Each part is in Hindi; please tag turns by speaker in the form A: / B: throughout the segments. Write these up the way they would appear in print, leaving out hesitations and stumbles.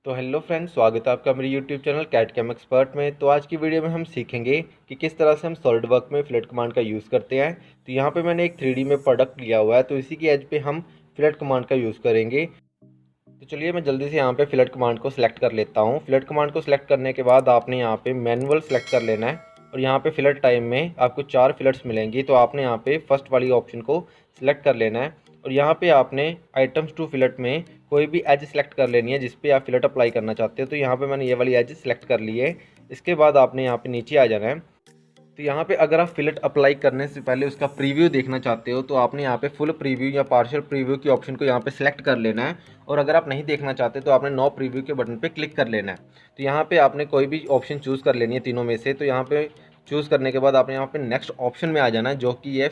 A: तो हेलो फ्रेंड्स, स्वागत है आपका मेरे YouTube channel Cat Cam Expert में। तो आज की वीडियो में हम सीखेंगे कि किस तरह से हम सॉलिडवर्क में फिलेट कमांड का यूज़ करते हैं। तो यहाँ पे मैंने एक 3D में प्रोडक्ट लिया हुआ है, तो इसी की एज पे हम फिलेट कमांड का यूज़ करेंगे। तो चलिए मैं जल्दी से यहाँ पे फिलेट कमांड को सिलेक्ट कर लेता हूँ। फिलेट कमांड को सिलेक्ट करने के बाद आपने यहाँ पे मैनुअल सेलेक्ट कर लेना है और यहाँ पे फिलेट टाइम में आपको 4 फिलेट्स मिलेंगी। तो आपने यहाँ पे फर्स्ट वाली ऑप्शन को सिलेक्ट कर लेना है और यहाँ पे आपने आइटम्स टू फिलेट में कोई भी एज सेलेक्ट कर लेनी है जिस पे आप फिलेट अप्लाई करना चाहते हो। तो यहाँ पे मैंने ये वाली एज सेलेक्ट कर ली है। इसके बाद आपने यहाँ पे नीचे आ जाना है। तो यहाँ पे अगर आप फिलेट अप्लाई करने से पहले उसका प्रीव्यू देखना चाहते हो तो आपने यहाँ पे फुल प्रीव्यू या पार्शियल प्रीव्यू की ऑप्शन को यहाँ पे सिलेक्ट कर लेना है। और अगर आप नहीं देखना चाहते तो आपने नो प्रीव्यू के बटन पे क्लिक कर लेना है। तो यहाँ पे आपने कोई भी ऑप्शन चूज़ कर लेनी है तीनों में से। तो यहाँ पे चूज़ करने के बाद आपने यहाँ पे नेक्स्ट ऑप्शन में आ जाना है, जो कि ये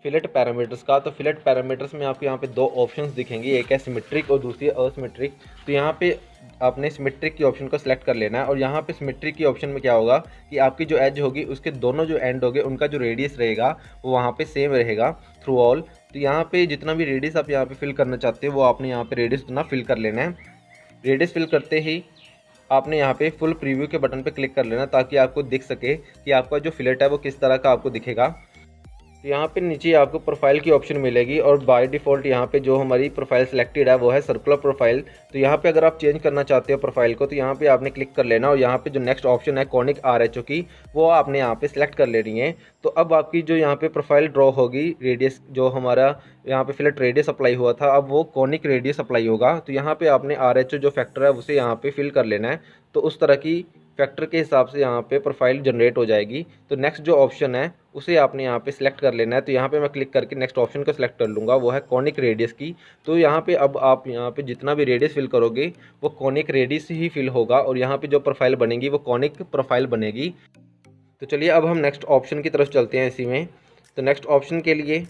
A: फिलेट पैरामीटर्स का। तो फिलेट पैरामीटर्स में आपको यहाँ पे दो ऑप्शंस दिखेंगी, एक है सिमेट्रिक और दूसरी है असिमेट्रिक। तो यहाँ पे आपने सिमेट्रिक की ऑप्शन को सिलेक्ट कर लेना है और यहाँ पे सिमेट्रिक की ऑप्शन में क्या होगा कि आपकी जो एज होगी उसके दोनों जो एंड होंगे उनका जो रेडियस रहेगा वो वहाँ पे सेम रहेगा थ्रू ऑल। तो यहाँ पे जितना भी रेडियस आप यहाँ पे फिल करना चाहते हो वो आपने यहाँ पे रेडियस उतना फिल कर लेना है। रेडियस फिल करते ही आपने यहाँ पे फुल प्रीव्यू के बटन पे क्लिक कर लेना ताकि आपको दिख सके कि आपका जो फिलेट है वो किस तरह का आपको दिखेगा। तो यहाँ पे नीचे आपको प्रोफाइल की ऑप्शन मिलेगी और बाय डिफ़ॉल्ट यहाँ पे जो हमारी प्रोफाइल सेलेक्टेड है वो है सर्कुलर प्रोफाइल। तो यहाँ पे अगर आप चेंज करना चाहते हो प्रोफाइल को तो यहाँ पे आपने क्लिक कर लेना और यहाँ पे जो नेक्स्ट ऑप्शन है कॉनिक RHO की वो आपने यहाँ पे सिलेक्ट कर लेनी है। तो अब आपकी जो यहाँ पे प्रोफाइल ड्रॉ होगी, रेडियस जो हमारा यहाँ पे फिलेट रेडियस अप्लाई हुआ था अब वो कॉनिक रेडियस अप्लाई होगा। तो यहाँ पे आपने RHO जो फैक्टर है उसे यहाँ पे फिल कर लेना है। तो उस तरह की फैक्टर के हिसाब से यहाँ पे प्रोफाइल जनरेट हो जाएगी। तो नेक्स्ट जो ऑप्शन है उसे आपने यहाँ पे सिलेक्ट कर लेना है। तो यहाँ पे मैं क्लिक करके नेक्स्ट ऑप्शन को सिलेक्ट कर लूँगा, वो है कॉनिक रेडियस की। तो यहाँ पे अब आप यहाँ पे जितना भी रेडियस फिल करोगे वो कॉनिक रेडियस ही फिल होगा और यहाँ पे जो प्रोफाइल बनेगी वो कॉनिक प्रोफाइल बनेगी। तो चलिए अब हम नेक्स्ट ऑप्शन की तरफ चलते हैं इसी में। तो नेक्स्ट ऑप्शन के लिए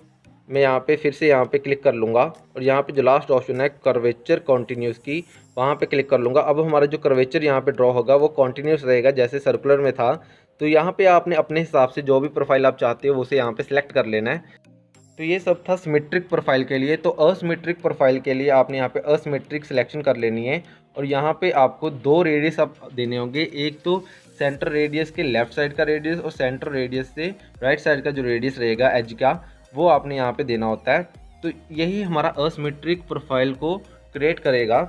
A: मैं यहाँ पे फिर से यहाँ पे क्लिक कर लूँगा और यहाँ पे जो लास्ट ऑप्शन है कर्वेचर कॉन्टिन्यूस की, वहाँ पे क्लिक कर लूँगा। अब हमारा जो कर्वेचर यहाँ पे ड्रॉ होगा वो कॉन्टिन्यूस रहेगा जैसे सर्कुलर में था। तो यहाँ पे आपने अपने हिसाब से जो भी प्रोफाइल आप चाहते हो उसे यहाँ पे सिलेक्ट कर लेना है। तो ये सब था सिमेट्रिक प्रोफाइल के लिए। तो असिमेट्रिक प्रोफाइल के लिए आपने यहाँ पे असिमेट्रिक सिलेक्शन कर लेनी है और यहाँ पे आपको दो रेडियस आप देने होंगे, एक तो सेंटर रेडियस के लेफ्ट साइड का रेडियस और सेंटर रेडियस से राइट साइड का जो रेडियस रहेगा एज का वो आपने यहाँ पे देना होता है। तो यही हमारा असिमेट्रिक प्रोफाइल को क्रिएट करेगा।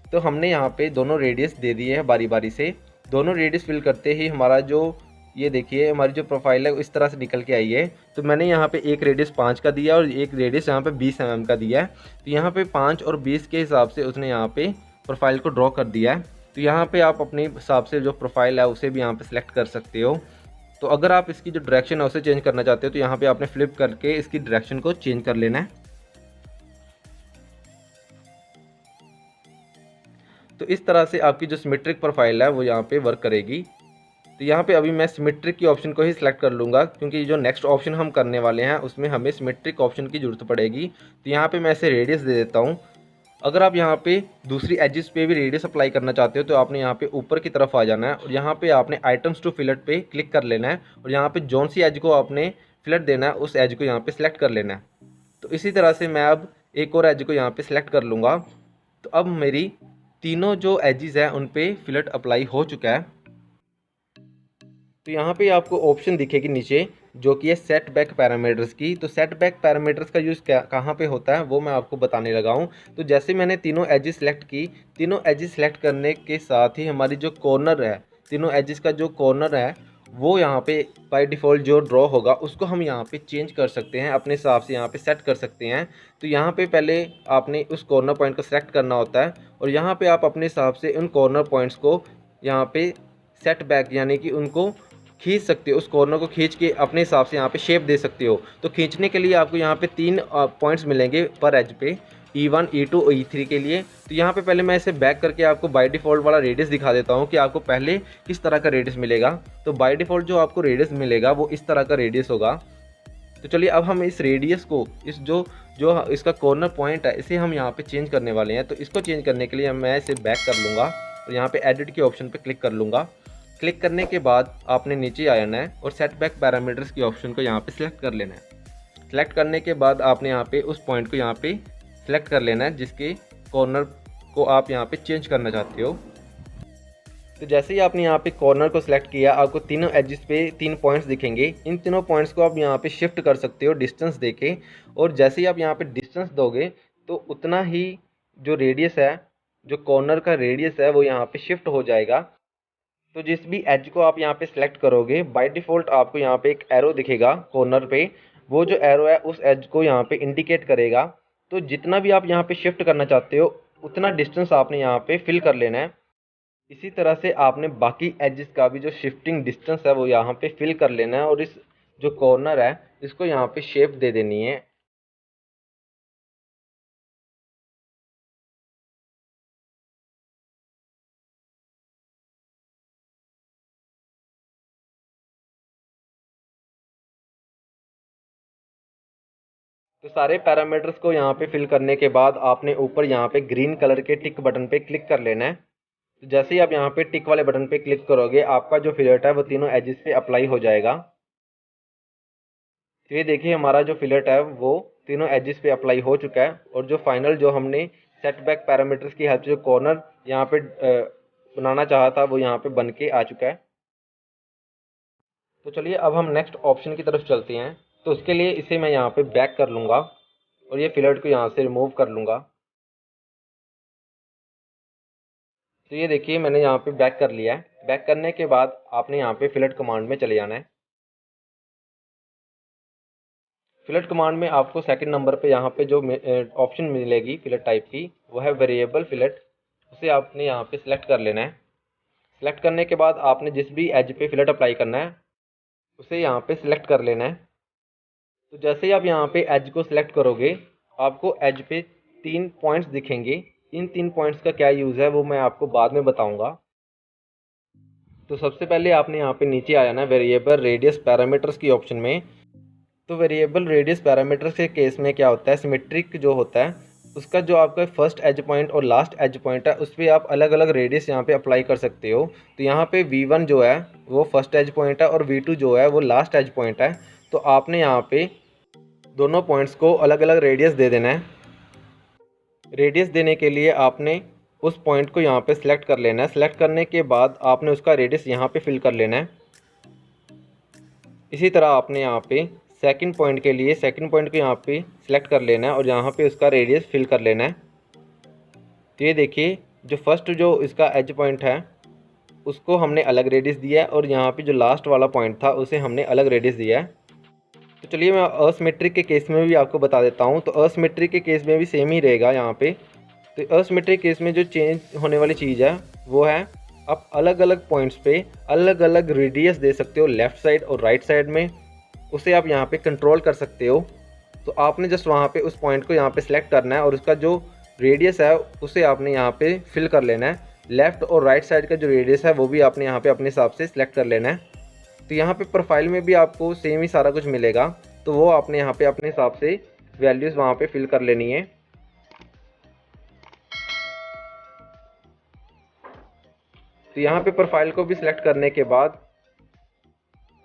A: तो हमने यहाँ पे दोनों रेडियस दे दिए हैं बारी बारी से। दोनों रेडियस फिल करते ही हमारा जो ये देखिए हमारी जो प्रोफाइल है इस तरह से निकल के आई है। तो मैंने यहाँ पे एक रेडियस 5 का दिया और एक रेडियस यहाँ पे 20 mm का दिया है। तो यहाँ पे 5 और 20 के हिसाब से उसने यहाँ पे प्रोफाइल को ड्रॉ कर दिया है। तो यहाँ पे आप अपने हिसाब से जो प्रोफाइल है उसे भी यहाँ पे सिलेक्ट कर सकते हो। तो अगर आप इसकी जो डायरेक्शन है उसे चेंज करना चाहते हो तो यहाँ पे आपने फ्लिप करके इसकी डायरेक्शन को चेंज कर लेना है। तो इस तरह से आपकी जो सिमेट्रिक प्रोफाइल है वो यहाँ पे वर्क करेगी। तो यहाँ पे अभी मैं सिमेट्रिक की ऑप्शन को ही सिलेक्ट कर लूँगा क्योंकि जो नेक्स्ट ऑप्शन हम करने वाले हैं उसमें हमें सिमेट्रिक ऑप्शन की ज़रूरत पड़ेगी। तो यहाँ पे मैं इसे रेडियस दे देता हूँ। अगर आप यहाँ पे दूसरी एजेस पे भी रेडियस अप्लाई करना चाहते हो तो आपने यहाँ पे ऊपर की तरफ आ जाना है और यहाँ पे आपने आइटम्स टू फिलेट पे क्लिक कर लेना है और यहाँ पे जौन सी एज को आपने फिलेट देना है उस एज को यहाँ पे सिलेक्ट कर लेना है। तो इसी तरह से मैं अब एक और एज को यहाँ पे सिलेक्ट कर लूँगा। तो अब मेरी तीनों जो एजेस हैं उन पे फिलेट अप्लाई हो चुका है। तो यहाँ पे आपको ऑप्शन दिखेगी नीचे जो कि है सेट बैक पैरामीटर्स की। तो सेट बैक पैरामीटर्स का यूज़ कहाँ पे होता है वो मैं आपको बताने लगा हूँ। तो जैसे मैंने तीनों एजेस सेलेक्ट की, तीनों एजेस सेलेक्ट करने के साथ ही हमारी जो कॉर्नर है, तीनों एजेस का जो कॉर्नर है वो यहाँ पे बाय डिफ़ॉल्ट जो ड्रॉ होगा उसको हम यहाँ पे चेंज कर सकते हैं, अपने हिसाब से यहाँ पे सेट कर सकते हैं। तो यहाँ पे पहले आपने उस कॉर्नर पॉइंट को सेलेक्ट करना होता है और यहाँ पे आप अपने हिसाब से उन कॉर्नर पॉइंट्स को यहाँ पे सेट बैक यानी कि उनको खींच सकते हो, उस कॉर्नर को खींच के अपने हिसाब से यहाँ पे शेप दे सकते हो। तो खींचने के लिए आपको यहाँ पे 3 पॉइंट्स मिलेंगे पर एज पे, E1 E2 और E3 के लिए। तो यहाँ पे पहले मैं इसे बैक करके आपको बाय डिफ़ॉल्ट वाला रेडियस दिखा देता हूँ कि आपको पहले किस तरह का रेडियस मिलेगा। तो बाय डिफ़ॉल्ट जो आपको रेडियस मिलेगा वो इस तरह का रेडियस होगा। तो चलिए अब हम इस रेडियस को इस जो इसका कॉर्नर पॉइंट है इसे हम यहाँ पे चेंज करने वाले हैं। तो इसको चेंज करने के लिए मैं इसे बैक कर लूँगा और यहाँ पे एडिट के ऑप्शन पे क्लिक कर लूँगा। क्लिक करने के बाद आपने नीचे आ जाना है और सेट बैक पैरामीटर्स की ऑप्शन को यहाँ पे सिलेक्ट कर लेना है। सिलेक्ट करने के बाद आपने यहाँ पे उस पॉइंट को यहाँ पे सिलेक्ट कर लेना है जिसके कॉर्नर को आप यहाँ पे चेंज करना चाहते हो। तो जैसे ही आपने यहाँ पे कॉर्नर को सिलेक्ट किया, आपको तीनों एजेस पे 3 पॉइंट्स दिखेंगे। इन तीनों पॉइंट्स को आप यहाँ पे शिफ्ट कर सकते हो डिस्टेंस देके, और जैसे ही आप यहाँ पे डिस्टेंस दोगे तो उतना ही जो रेडियस है, जो कॉर्नर का रेडियस है, वो यहाँ पे शिफ्ट हो जाएगा। तो जिस भी एज को आप यहाँ पे सिलेक्ट करोगे, बाय डिफ़ॉल्ट आपको यहाँ पे एक एरो दिखेगा कॉर्नर पे। वो जो एरो है उस एज को यहाँ पे इंडिकेट करेगा। तो जितना भी आप यहाँ पे शिफ्ट करना चाहते हो उतना डिस्टेंस आपने यहाँ पे फिल कर लेना है। इसी तरह से आपने बाकी एजेस का भी जो शिफ्टिंग डिस्टेंस है वो यहाँ पे फिल कर लेना है, और इस जो कॉर्नर है इसको यहाँ पे शेप दे देनी है। तो सारे पैरामीटर्स को यहाँ पे फिल करने के बाद आपने ऊपर यहाँ पे ग्रीन कलर के टिक बटन पे क्लिक कर लेना है। तो जैसे ही आप यहाँ पे टिक वाले बटन पे क्लिक करोगे, आपका जो फिलेट है वो तीनों एजेस पे अप्लाई हो जाएगा। तो ये देखिए हमारा जो फिलेट है वो तीनों एजेस पे अप्लाई हो चुका है, और जो फाइनल जो हमने सेटबैक पैरामीटर्स की हेल्प से जो कॉर्नर यहाँ पे बनाना चाहा था वो यहाँ पे बन के आ चुका है। तो चलिए अब हम नेक्स्ट ऑप्शन की तरफ चलते हैं। तो उसके लिए इसे मैं यहाँ पे बैक कर लूँगा और ये फिलेट को यहाँ से रिमूव कर लूँगा। तो ये देखिए मैंने यहाँ पे बैक कर लिया है। बैक करने के बाद आपने यहाँ पे फिलेट कमांड में चले जाना है। फिलेट कमांड में आपको सेकंड नंबर पे यहाँ पे जो ऑप्शन मिलेगी फिलेट टाइप की, वो है वेरिएबल फिलेट। उसे आपने यहाँ पे सिलेक्ट कर लेना है। सिलेक्ट करने के बाद आपने जिस भी एज पे फिलेट अप्लाई करना है उसे यहाँ पे सिलेक्ट कर लेना है। तो जैसे ही आप यहाँ पे एज को सिलेक्ट करोगे, आपको एज पे 3 पॉइंट्स दिखेंगे। इन 3 पॉइंट्स का क्या यूज़ है वो मैं आपको बाद में बताऊँगा। तो सबसे पहले आपने यहाँ पे नीचे आ जाना है वेरिएबल रेडियस पैरामीटर्स की ऑप्शन में। तो वेरिएबल रेडियस पैरामीटर्स के केस में क्या होता है, सिमेट्रिक जो होता है उसका जो आपका फर्स्ट एज पॉइंट और लास्ट एज पॉइंट है उस पर आप अलग अलग रेडियस यहाँ पे अप्लाई कर सकते हो। तो यहाँ पे V1 जो है वो फर्स्ट एज पॉइंट है और V2 जो है वो लास्ट एज पॉइंट है। तो आपने यहाँ पे दोनों पॉइंट्स को अलग अलग रेडियस दे देना है। रेडियस देने के लिए आपने उस पॉइंट को यहाँ पे सिलेक्ट कर लेना है। सिलेक्ट करने के बाद आपने उसका रेडियस यहाँ पे फिल कर लेना है। इसी तरह आपने यहाँ पे सेकंड पॉइंट के लिए सेकंड पॉइंट को यहाँ पे सिलेक्ट कर लेना है और यहाँ पे उसका रेडियस फिल कर लेना है। तो ये देखिए जो फर्स्ट जो इसका एज पॉइंट है उसको हमने अलग रेडियस दिया है, और यहाँ पे जो लास्ट वाला पॉइंट था उसे हमने अलग रेडियस दिया है। तो चलिए मैं असिमेट्रिक के केस में भी आपको बता देता हूँ। तो असिमेट्रिक के केस में भी सेम ही रहेगा यहाँ पे। तो असिमेट्रिक केस में जो चेंज होने वाली चीज़ है वो है आप अलग अलग पॉइंट्स पे अलग अलग रेडियस दे सकते हो, लेफ़्ट साइड और राइट साइड में। उसे आप यहाँ पे कंट्रोल कर सकते हो। तो आपने जस्ट वहाँ पे उस पॉइंट को यहाँ पे सिलेक्ट करना है और उसका जो रेडियस है उसे आपने यहाँ पे फिल कर लेना है। लेफ़्ट और राइट साइड का जो रेडियस है वो भी आपने यहाँ पे अपने हिसाब से सिलेक्ट कर लेना है। तो यहाँ पे प्रोफाइल में भी आपको सेम ही सारा कुछ मिलेगा, तो वो आपने यहाँ पे अपने हिसाब से वैल्यूज़ वहाँ पे फिल कर लेनी है। तो यहाँ पे प्रोफाइल को भी सिलेक्ट करने के बाद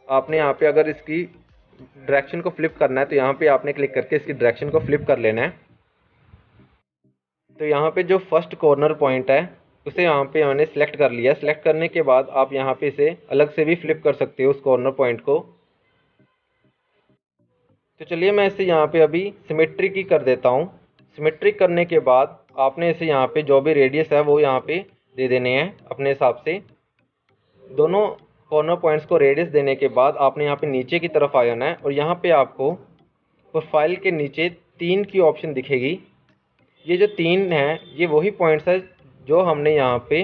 A: आपने यहाँ पे अगर इसकी डायरेक्शन को फ्लिप करना है तो यहाँ पे आपने क्लिक करके इसकी डायरेक्शन को फ्लिप कर लेना है। तो यहाँ पे जो फर्स्ट कॉर्नर पॉइंट है उसे यहाँ पे मैंने सिलेक्ट कर लिया। सिलेक्ट करने के बाद आप यहाँ पे इसे अलग से भी फ्लिप कर सकते हो उस कॉर्नर पॉइंट को। तो चलिए मैं इसे यहाँ पे अभी सिमेट्रिक ही कर देता हूँ। सिमेट्रिक करने के बाद आपने इसे यहाँ पे जो भी रेडियस है वो यहाँ पे दे देने हैं अपने हिसाब से। दोनों कॉर्नर पॉइंट्स को रेडियस देने के बाद आपने यहाँ पे नीचे की तरफ आ जाना है, और यहाँ पे आपको प्रोफाइल के नीचे 3 की ऑप्शन दिखेगी। ये जो 3 हैं ये वही पॉइंट्स है जो हमने यहाँ पे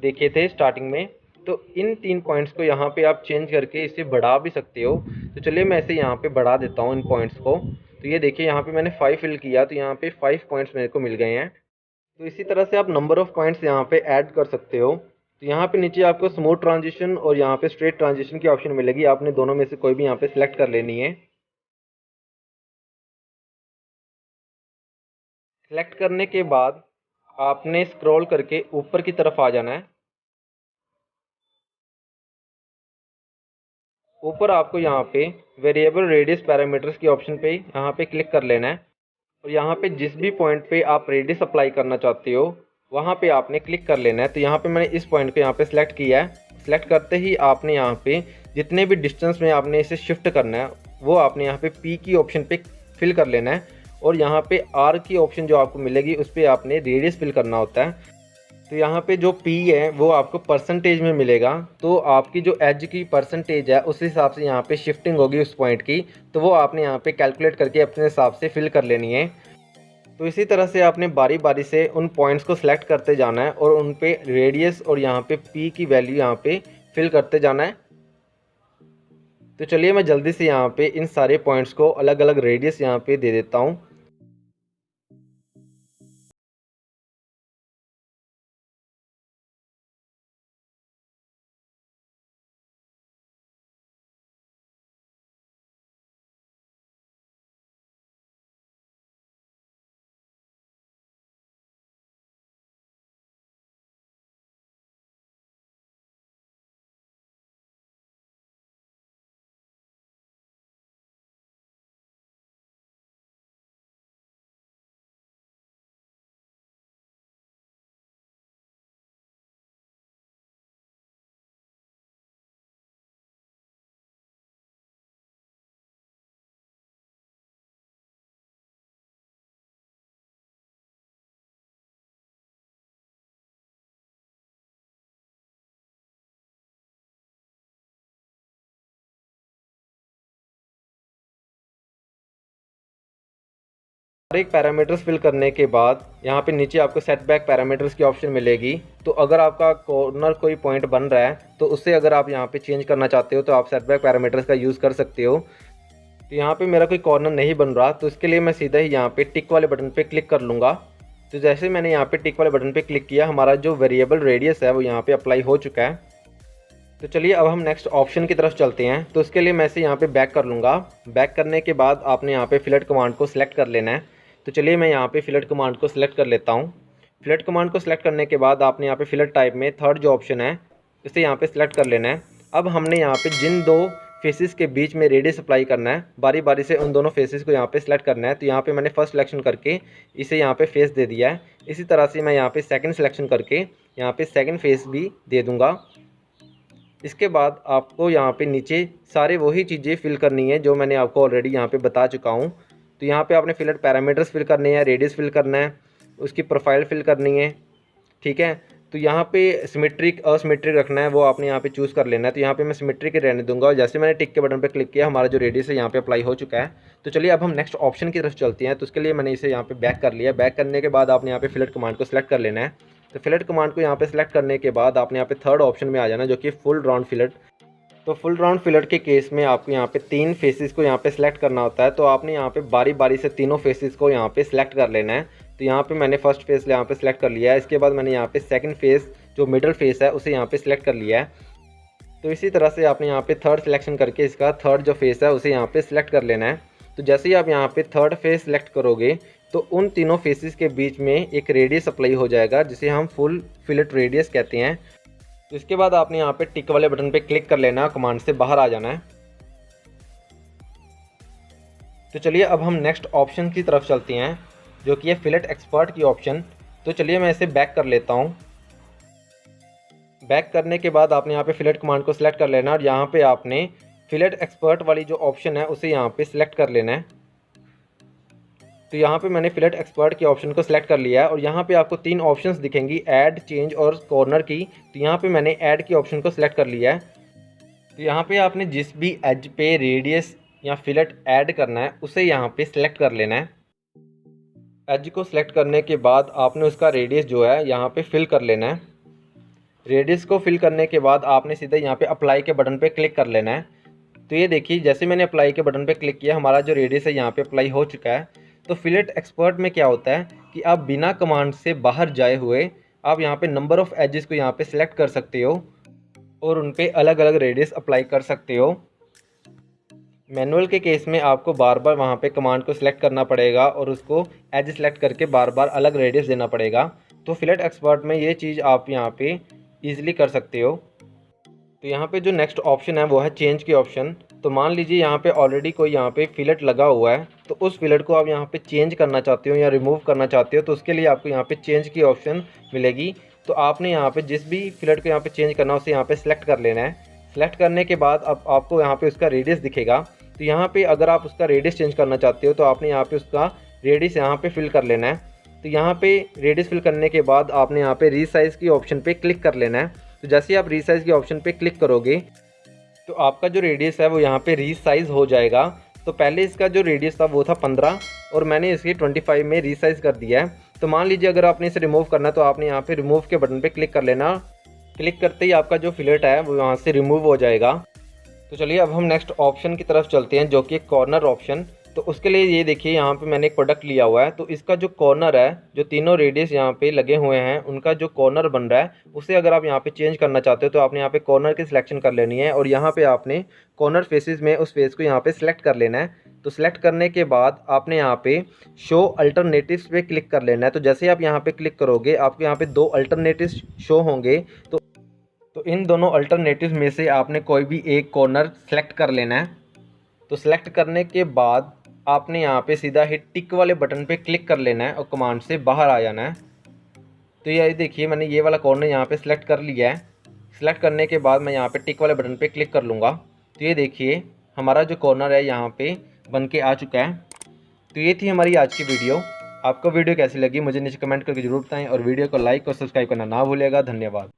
A: देखे थे स्टार्टिंग में। तो इन 3 पॉइंट्स को यहाँ पे आप चेंज करके इसे बढ़ा भी सकते हो। तो चलिए मैं इसे यहाँ पे बढ़ा देता हूँ इन पॉइंट्स को। तो ये देखिए यहाँ पे मैंने 5 फिल किया तो यहाँ पे 5 पॉइंट्स मेरे को मिल गए हैं। तो इसी तरह से आप नंबर ऑफ़ पॉइंट्स यहाँ पे ऐड कर सकते हो। तो यहाँ पे नीचे आपको स्मूथ ट्रांजिशन और यहाँ पे स्ट्रेट ट्रांजिशन की ऑप्शन मिलेगी। आपने दोनों में से कोई भी यहाँ पे सिलेक्ट कर लेनी है। सिलेक्ट करने के बाद आपने स्क्रॉल करके ऊपर की तरफ आ जाना है। ऊपर आपको यहाँ पे वेरिएबल रेडियस पैरामीटर्स की ऑप्शन पे यहाँ पे क्लिक कर लेना है, और यहाँ पे जिस भी पॉइंट पे आप रेडियस अप्लाई करना चाहते हो वहाँ पे आपने क्लिक कर लेना है। तो यहाँ पे मैंने इस पॉइंट को यहाँ पे सिलेक्ट किया है। सिलेक्ट करते ही आपने यहाँ पे जितने भी डिस्टेंस में आपने इसे शिफ्ट करना है वो आपने यहाँ पे पी की ऑप्शन पे फिल कर लेना है, और यहाँ पे आर की ऑप्शन जो आपको मिलेगी उस पर आपने रेडियस फिल करना होता है। तो यहाँ पे जो P है वो आपको परसेंटेज में मिलेगा, तो आपकी जो एज की परसेंटेज है उस हिसाब से यहाँ पे शिफ्टिंग होगी उस पॉइंट की, तो वो आपने यहाँ पे कैलकुलेट करके अपने हिसाब से फिल कर लेनी है। तो इसी तरह से आपने बारी बारी से उन पॉइंट्स को सिलेक्ट करते जाना है और उन पे रेडियस और यहाँ पे P की वैल्यू यहाँ पे फिल करते जाना है। तो चलिए मैं जल्दी से यहाँ पे इन सारे पॉइंट्स को अलग अलग रेडियस यहाँ पे दे देता हूँ। हर एक पैरामीटर्स फिल करने के बाद यहाँ पे नीचे आपको सेटबैक पैरामीटर्स की ऑप्शन मिलेगी। तो अगर आपका कॉर्नर कोई पॉइंट बन रहा है तो उससे अगर आप यहाँ पे चेंज करना चाहते हो तो आप सेटबैक पैरामीटर्स का यूज़ कर सकते हो। तो यहाँ पे मेरा कोई कॉर्नर नहीं बन रहा, तो इसके लिए मैं सीधा ही यहाँ पे टिक वाले बटन पे क्लिक कर लूँगा। तो जैसे मैंने यहाँ पे टिक वाले बटन पे क्लिक किया, हमारा जो वेरिएबल रेडियस है वो यहाँ पे अप्लाई हो चुका है। तो चलिए अब हम नेक्स्ट ऑप्शन की तरफ चलते हैं। तो इसके लिए मैं इसे यहाँ पे बैक कर लूँगा। बैक करने के बाद आपने यहाँ पे फिलेट कमांड को सिलेक्ट कर लेना है। तो चलिए मैं यहाँ पे फिलेट कमांड को सिलेक्ट कर लेता हूँ। फिलेट कमांड को सिलेक्ट करने के बाद आपने यहाँ पे फिलेट टाइप में थर्ड जो ऑप्शन है इसे यहाँ पे सिलेक्ट कर लेना है। अब हमने यहाँ पे जिन दो फेसेस के बीच में रेडियस अप्लाई करना है, बारी बारी से उन दोनों फेसेस को यहाँ पे सिलेक्ट करना है। तो यहाँ पे मैंने फर्स्ट सिलेक्शन करके इसे यहाँ पे फेस दे दिया है। इसी तरह से मैं यहाँ पे सेकंड सिलेक्शन करके यहाँ पे सेकंड फेस भी दे दूँगा। इसके बाद आपको यहाँ पे नीचे सारे वही चीज़ें फिल करनी है जो मैंने आपको ऑलरेडी यहाँ पे बता चुका हूँ। तो यहाँ पे आपने फिलेट पैरामीटर्स फिल करने हैं, रेडियस फिल करना है, उसकी प्रोफाइल फिल करनी है, ठीक है। तो यहाँ पे सिमेट्रिक असिमेट्रिक रखना है, वो आपने यहाँ पे चूज़ कर लेना है। तो यहाँ पे मैं सिमेट्रिक रहने दूंगा, और जैसे मैंने टिक के बटन पे क्लिक किया हमारा जो रेडियस है यहाँ पे अप्लाई हो चुका है। तो चलिए अब हम नेक्स्ट ऑप्शन की तरफ चलते हैं। तो उसके लिए मैंने इसे यहाँ पे बैक कर लिया। बैक करने के बाद आपने यहाँ पे फिलेट कमांड को सिलेक्ट कर लेना है। तो फिलेट कमांड को यहाँ पे सिलेक्ट करने के बाद आपने यहाँ पे थर्ड ऑप्शन में आ जाना, जो कि फुल राउंड फिलेट। तो फुल राउंड फिलेट के केस में आपको यहाँ पे तीन फेसेस को यहाँ पे सिलेक्ट करना होता है। तो आपने यहाँ पे बारी बारी से तीनों फेसेस को यहाँ पे सिलेक्ट कर लेना है। तो यहाँ पे मैंने फर्स्ट फेस यहाँ पे सिलेक्ट कर लिया है। इसके बाद मैंने यहाँ पे सेकंड फेस जो मिडल फेस है उसे यहाँ पे सिलेक्ट कर लिया है। तो इसी तरह से आपने यहाँ पे थर्ड सिलेक्शन करके इसका थर्ड जो फेस है उसे यहाँ पे सिलेक्ट कर लेना है। तो जैसे ही आप यहाँ पे थर्ड फेस सिलेक्ट करोगे तो उन तीनों फेसेस के बीच में एक रेडियस अप्लाई हो जाएगा, जिसे हम फुल फिलेट रेडियस कहते हैं। तो इसके बाद आपने यहाँ पे टिक वाले बटन पे क्लिक कर लेना, कमांड से बाहर आ जाना है। तो चलिए अब हम नेक्स्ट ऑप्शन की तरफ चलते हैं, जो कि है फिलेट एक्सपर्ट की ऑप्शन। तो चलिए मैं इसे बैक कर लेता हूँ। बैक करने के बाद आपने यहाँ पे फिलेट कमांड को सिलेक्ट कर लेना, और यहाँ पे आपने फिलेट एक्सपर्ट वाली जो ऑप्शन है उसे यहाँ पे सिलेक्ट कर लेना है। तो यहाँ पे मैंने फिलेट एक्सपर्ट के ऑप्शन को सिलेक्ट कर लिया है, और यहाँ पे आपको तीन ऑप्शंस दिखेंगी, ऐड, चेंज और कॉर्नर की। तो यहाँ पे मैंने ऐड की ऑप्शन को सिलेक्ट कर लिया है। तो यहाँ पे आपने जिस भी एज पे रेडियस या फिलेट ऐड करना है उसे यहाँ पे सिलेक्ट कर लेना है। एज को सिलेक्ट करने के बाद आपने उसका रेडियस जो है यहाँ पे फिल कर लेना है। रेडियस को फिल करने के बाद आपने सीधे यहाँ पे अप्लाई के बटन पे क्लिक कर लेना है। तो ये देखिए, जैसे मैंने अप्लाई के बटन पे क्लिक किया हमारा जो रेडियस है यहाँ पे अप्लाई हो चुका है। तो फिलेट एक्सपर्ट में क्या होता है कि आप बिना कमांड से बाहर जाए हुए आप यहाँ पे नंबर ऑफ़ एजेस को यहाँ पे सिलेक्ट कर सकते हो और उन पे अलग अलग रेडियस अप्लाई कर सकते हो। मैनुअल के केस में आपको बार बार वहाँ पे कमांड को सिलेक्ट करना पड़ेगा और उसको एज सिलेक्ट करके बार बार अलग रेडियस देना पड़ेगा। तो फिलेट एक्सपर्ट में ये चीज़ आप यहाँ पे ईजिली कर सकते हो। तो यहाँ पे जो नेक्स्ट ऑप्शन है वो है चेंज की ऑप्शन। तो मान लीजिए यहाँ पे ऑलरेडी कोई यहाँ पे फिलेट लगा हुआ है, तो उस फिलेट को आप यहाँ पे चेंज करना चाहते हो या रिमूव करना चाहते हो, तो उसके लिए आपको यहाँ पे चेंज की ऑप्शन मिलेगी। तो आपने यहाँ पे जिस भी फिलेट को यहाँ पे चेंज करना है उसे यहाँ पे सेलेक्ट कर लेना है। सेलेक्ट करने के बाद अब आपको यहाँ पे उसका रेडियस दिखेगा। तो यहाँ पे अगर आप उसका रेडियस चेंज करना चाहते हो तो आपने यहाँ पे उसका रेडियस यहाँ पे फिल कर लेना है। तो यहाँ पे रेडियस फिल करने के बाद आपने यहाँ पे रीसाइज़ की ऑप्शन पे क्लिक कर लेना है। तो जैसे ही आप रीसाइज़ की ऑप्शन पे क्लिक करोगे तो आपका जो रेडियस है वो यहाँ पे रीसाइज़ हो जाएगा। तो पहले इसका जो रेडियस था वो था 15 और मैंने इसकी 25 में रीसाइज़ कर दिया है। तो मान लीजिए अगर आपने इसे रिमूव करना है तो आपने यहाँ पे रिमूव के बटन पे क्लिक कर लेना। क्लिक करते ही आपका जो फिलेट है वो यहाँ से रिमूव हो जाएगा। तो चलिए अब हम नेक्स्ट ऑप्शन की तरफ चलते हैं, जो कि कॉर्नर ऑप्शन। तो उसके लिए ये देखिए यहाँ पे मैंने एक प्रोडक्ट लिया हुआ है, तो इसका जो कॉर्नर है, जो तीनों रेडियस यहाँ पे लगे हुए हैं उनका जो कॉर्नर बन रहा है उसे अगर आप यहाँ पे चेंज करना चाहते हो तो आपने यहाँ पे कॉर्नर की सिलेक्शन कर लेनी है और यहाँ पे आपने कॉर्नर फेसेस में उस फेस को यहाँ पे सिलेक्ट कर लेना है। तो सिलेक्ट करने के बाद आपने यहाँ पे शो अल्टरनेटिव्स पे क्लिक कर लेना है। तो जैसे आप यहाँ पे क्लिक करोगे आपको यहाँ पे 2 अल्टरनेटिव्स शो होंगे। तो इन दोनों अल्टरनेटिव्स में से आपने कोई भी एक कॉर्नर सेलेक्ट कर लेना है। तो सेलेक्ट करने के बाद आपने यहाँ पे सीधा ही टिक वाले बटन पे क्लिक कर लेना है और कमांड से बाहर आ जाना है। तो ये देखिए मैंने ये वाला कॉर्नर यहाँ पे सिलेक्ट कर लिया है। सिलेक्ट करने के बाद मैं यहाँ पे टिक वाले बटन पे क्लिक कर लूँगा। तो ये देखिए हमारा जो कॉर्नर है यहाँ पे बन के आ चुका है। तो ये थी हमारी आज की वीडियो। आपको वीडियो कैसी लगी मुझे नीचे कमेंट करके जरूर बताएं और वीडियो को लाइक और सब्सक्राइब करना ना भूलिएगा। धन्यवाद।